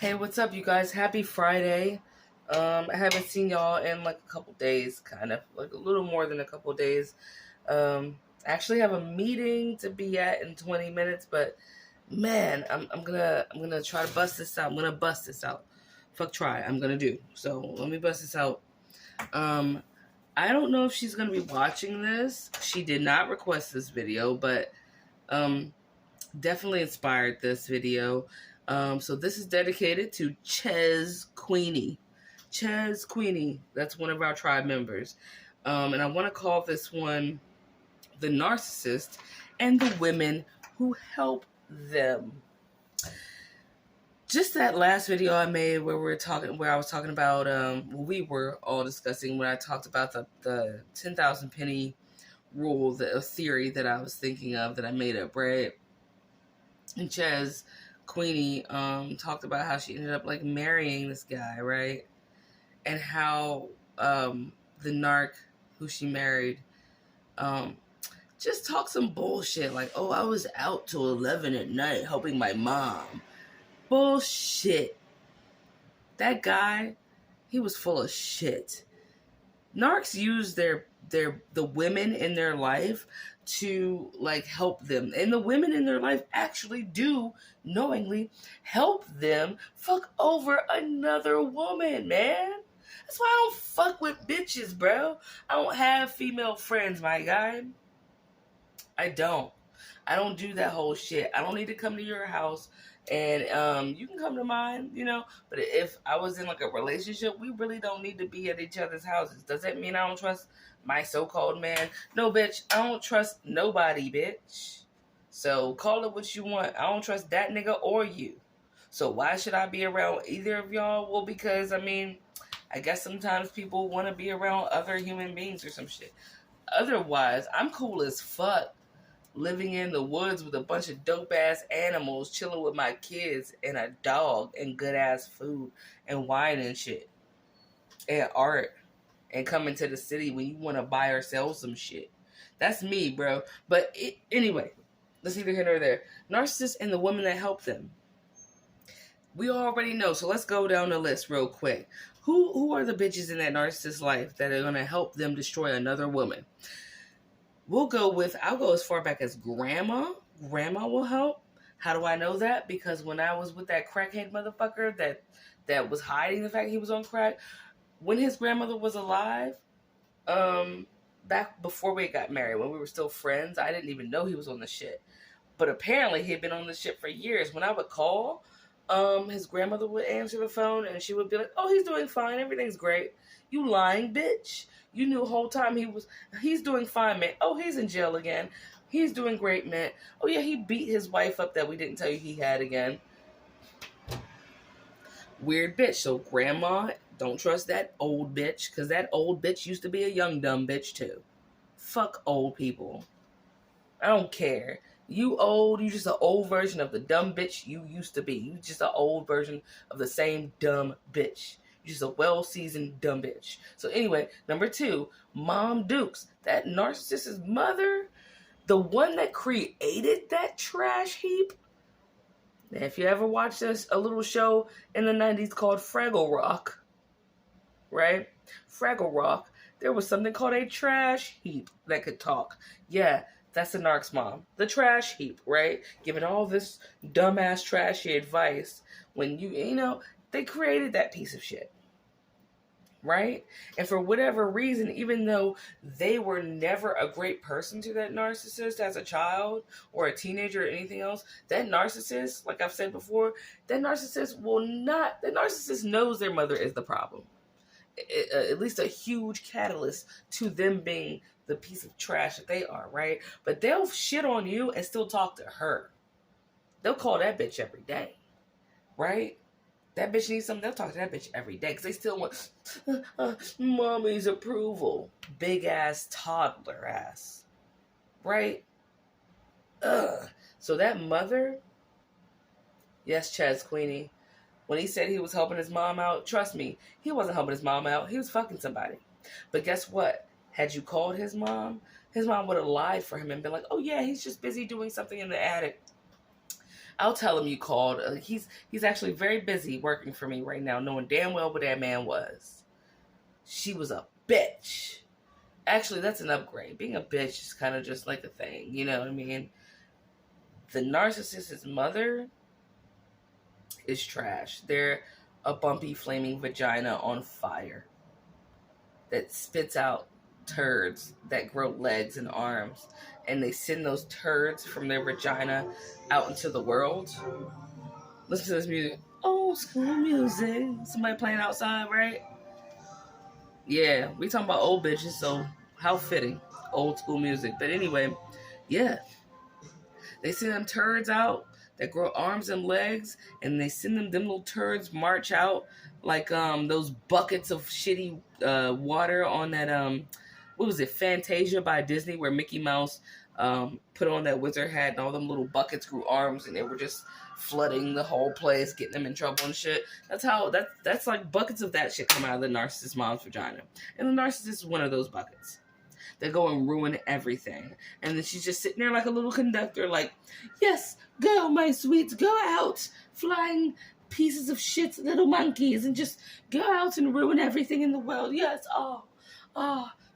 Hey, what's up, you guys? Happy Friday. I haven't seen y'all in like a couple days, kind of like a little more than a couple days. I actually have a meeting to be at in 20 minutes, but man, I'm gonna try to bust this out. I'm gonna bust this out. Fuck try. I'm gonna do. So let me bust this out. Um, I don't know if she's gonna be watching this. She did not request this video, but um definitely inspired this video. So this is dedicated to Ches Queenie. Ches Queenie, that's one of our tribe members. And I want to call this one The Narcissist and the Women Who Help Them. Just that last video I made where I was talking about, we were all discussing when I talked about the 10,000 penny rule, a theory that I was thinking of that I made up, right? And Ches Queenie talked about how she ended up like marrying this guy, right? And how the narc who she married just talked some bullshit like, oh, I was out till 11 at night helping my mom. Bullshit. That guy, he was full of shit. Narcs use the women in their life to like help them, and the women in their life actually do knowingly help them fuck over another woman, man. That's why I don't fuck with bitches, bro. I don't have female friends, my guy. I don't do that whole shit. I don't need to come to your house, and you can come to mine, but if I was in like a relationship, we really don't need to be at each other's houses. Does that mean I don't trust my so-called man? No, bitch, I don't trust nobody, bitch. So call it what you want. I don't trust that nigga or you. So why should I be around either of y'all? Well, because I guess sometimes people want to be around other human beings or some shit. Otherwise, I'm cool as fuck living in the woods with a bunch of dope ass animals, chilling with my kids and a dog and good ass food and wine and shit and art, and coming to the city when you want to buy or sell some shit. That's me, bro. But anyway, let's neither here nor there. Narcissists and the women that help them. We already know, so let's go down the list real quick. Who are the bitches in that narcissist life that are going to help them destroy another woman? I'll go as far back as grandma. Grandma will help. How do I know that? Because when I was with that crackhead motherfucker that was hiding the fact he was on crack, when his grandmother was alive, back before we got married, when we were still friends, I didn't even know he was on the shit. But apparently he had been on the shit for years. When I would call, his grandmother would answer the phone and she would be like, oh, he's doing fine. Everything's great. You lying bitch. You knew the whole time he's doing fine, man. Oh, he's in jail again. He's doing great, man. Oh, yeah, he beat his wife up that we didn't tell you he had again. Weird bitch. So, grandma, don't trust that old bitch, because that old bitch used to be a young dumb bitch, too. Fuck old people. I don't care. You old, you just an old version of the dumb bitch you used to be. You just an old version of the same dumb bitch. You're just a well-seasoned dumb bitch. So anyway, number 2, Mom Dukes. That narcissist's mother, the one that created that trash heap. Now, if you ever watched a little show in the 90s called Fraggle Rock, right? Fraggle Rock, there was something called a trash heap that could talk. Yeah, that's the narc's mom. The trash heap, right? Giving all this dumbass trashy advice when they created that piece of shit, right? And for whatever reason, even though they were never a great person to that narcissist as a child or a teenager or anything else, that narcissist, like I've said before, that narcissist knows their mother is the problem. At least a huge catalyst to them being the piece of trash that they are, right? But they'll shit on you and still talk to her. They'll call that bitch every day, right? That bitch needs something, they'll talk to that bitch every day because they still want mommy's approval. Big ass toddler ass, right? So that mother, yes, Ches Queenie, when he said he was helping his mom out, trust me, he wasn't helping his mom out. He was fucking somebody. But guess what? Had you called his mom would have lied for him and been like, oh yeah, he's just busy doing something in the attic. I'll tell him you called. He's actually very busy working for me right now, knowing damn well what that man was. She was a bitch. Actually, that's an upgrade. Being a bitch is kind of just like a thing. You know what I mean? The narcissist's mother is trash. They're a bumpy, flaming vagina on fire that spits out turds that grow legs and arms. And they send those turds from their vagina out into the world. Listen to this music. Old school music. Somebody playing outside, right? Yeah, we talking about old bitches, so how fitting. Old school music. But anyway, yeah. They send them turds out that grow arms and legs, and they send them little turds march out like those buckets of shitty water on that what was it, Fantasia by Disney, where Mickey Mouse put on that wizard hat and all them little buckets grew arms and they were just flooding the whole place, getting them in trouble and shit. That's like buckets of that shit come out of the narcissist mom's vagina. And the narcissist is one of those buckets. They go and ruin everything. And then she's just sitting there like a little conductor, like, yes, go, my sweets, go out, flying pieces of shit, little monkeys, and just go out and ruin everything in the world. Yes,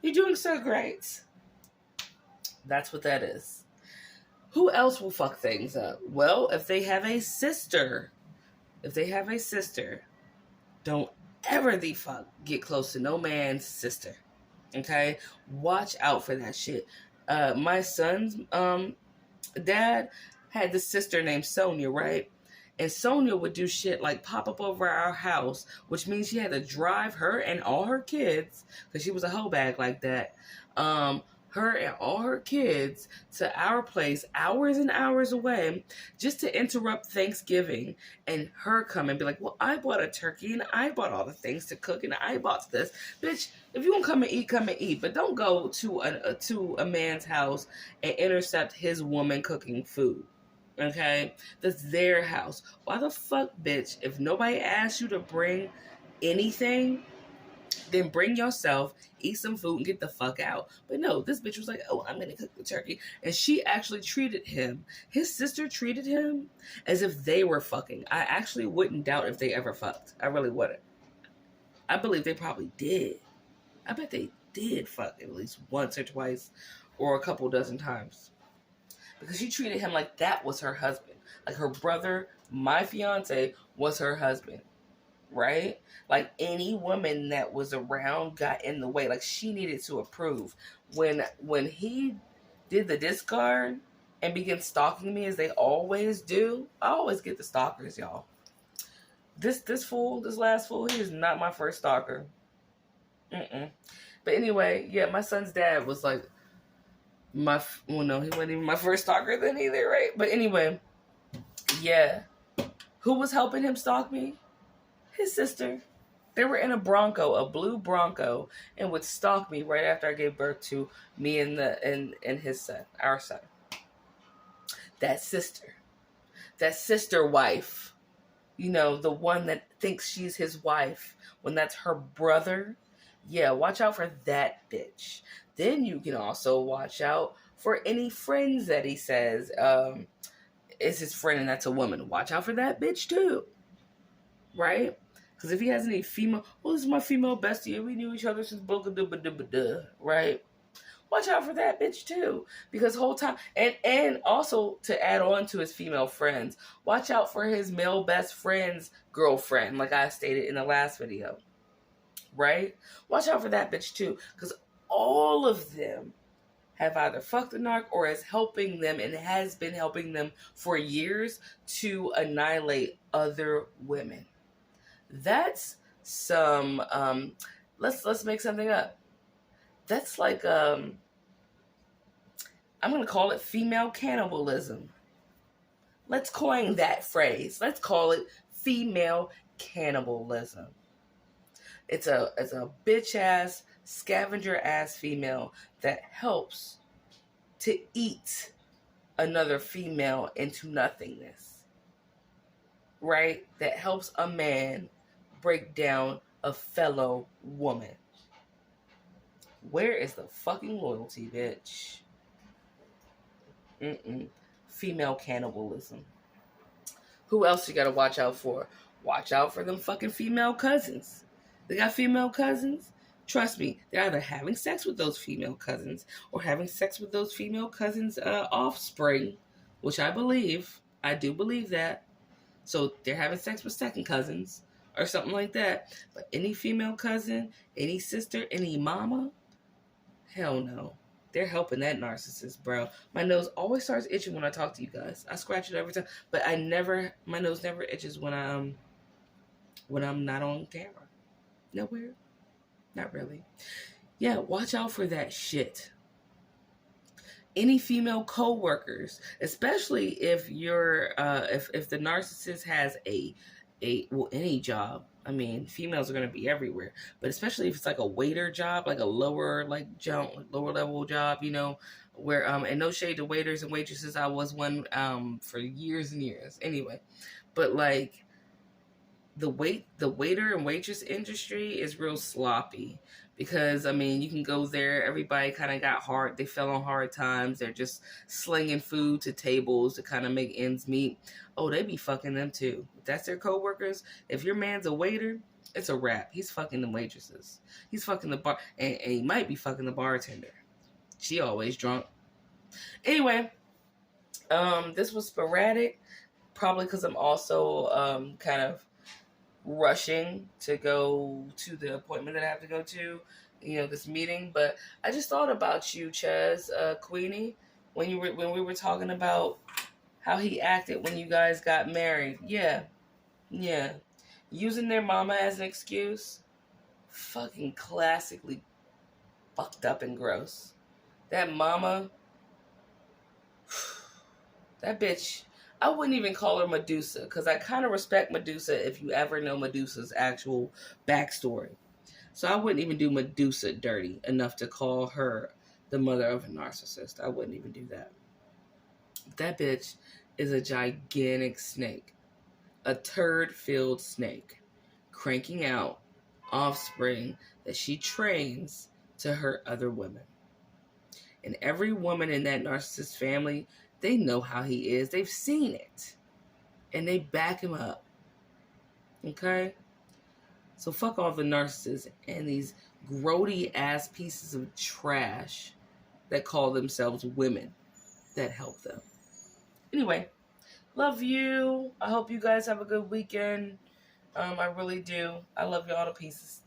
you're doing so great. That's what that is. Who else will fuck things up? Well, if they have a sister, don't ever the fuck get close to no man's sister. Okay? Watch out for that shit. My son's dad had this sister named Sonia, right? And Sonia would do shit like pop up over our house, which means she had to drive her and all her kids, because she was a hoe bag like that, her and all her kids to our place hours and hours away just to interrupt Thanksgiving, and her come and be like, well, I bought a turkey and I bought all the things to cook and I bought this. Bitch, if you want to come and eat, but don't go to a man's house and intercept his woman cooking food. Okay? That's their house. Why the fuck, bitch, if nobody asks you to bring anything, then bring yourself, eat some food, and get the fuck out. But no, this bitch was like, oh, I'm going to cook the turkey. And she actually treated him, his sister treated him as if they were fucking. I actually wouldn't doubt if they ever fucked. I really wouldn't. I believe they probably did. I bet they did fuck at least once or twice or a couple dozen times. Because she treated him like that was her husband. Like her brother, my fiance, was her husband. Right? Like any woman that was around got in the way. Like she needed to approve. When he did the discard and began stalking me as they always do, I always get the stalkers, y'all. This last fool, he is not my first stalker. But anyway, yeah, my son's dad was like he wasn't even my first stalker then either, right? But anyway, yeah. Who was helping him stalk me? His sister. They were in a Bronco, a blue Bronco, and would stalk me right after I gave birth to me and his son, our son. That sister wife, the one that thinks she's his wife when that's her brother. Yeah, watch out for that bitch. Then you can also watch out for any friends that he says is his friend and that's a woman. Watch out for that bitch too. Right? Because if he has any female, well, this is my female bestie and we knew each other since right? Watch out for that bitch too. Because whole time, and also to add on to his female friends, watch out for his male best friend's girlfriend, like I stated in the last video. Right? Watch out for that bitch too. Because all of them have either fucked the narc or is helping them and has been helping them for years to annihilate other women. That's some, let's make something up. That's like, I'm going to call it female cannibalism. Let's coin that phrase. Let's call it female cannibalism. It's a bitch ass, scavenger ass female that helps to eat another female into nothingness. Right? That helps a man break down a fellow woman. Where is the fucking loyalty, bitch? Female cannibalism. Who else you gotta watch out for? Watch out for them fucking female cousins. They got female cousins. Trust me, they're either having sex with those female cousins or having sex with those female cousins' offspring, which I believe. I do believe that. So they're having sex with second cousins or something like that. But any female cousin, any sister, any mama, hell no. They're helping that narcissist, bro. My nose always starts itching when I talk to you guys. I scratch it every time, but my nose never itches when I'm not on camera. Nowhere. Not really. Yeah, watch out for that shit. Any female co-workers, especially if you're if the narcissist has any job. I mean, females are going to be everywhere, but especially if it's like a waiter job, like a lower level job, where and no shade to waiters and waitresses. I was one for years and years. Anyway, but like the waiter and waitress industry is real sloppy. Because, I mean, you can go there, everybody kind of they fell on hard times, they're just slinging food to tables to kind of make ends meet. Oh, they be fucking them too. If that's their co-workers, if your man's a waiter, it's a wrap. He's fucking the waitresses. He's fucking the bar, and he might be fucking the bartender. She always drunk. Anyway, this was sporadic, probably because I'm also kind of rushing to go to the appointment that I have to go to, this meeting. But I just thought about you, Chaz, Queenie, when we were talking about how he acted when you guys got married. Yeah, using their mama as an excuse, fucking classically fucked up and gross. That mama, that bitch. I wouldn't even call her Medusa, because I kind of respect Medusa if you ever know Medusa's actual backstory. So I wouldn't even do Medusa dirty enough to call her the mother of a narcissist. I wouldn't even do that. That bitch is a gigantic snake. A turd-filled snake. Cranking out offspring that she trains to hurt other women. And every woman in that narcissist family, they know how he is. They've seen it. And they back him up. Okay? So fuck all the narcissists and these grody ass pieces of trash that call themselves women that help them. Anyway, love you. I hope you guys have a good weekend. I really do. I love y'all to pieces.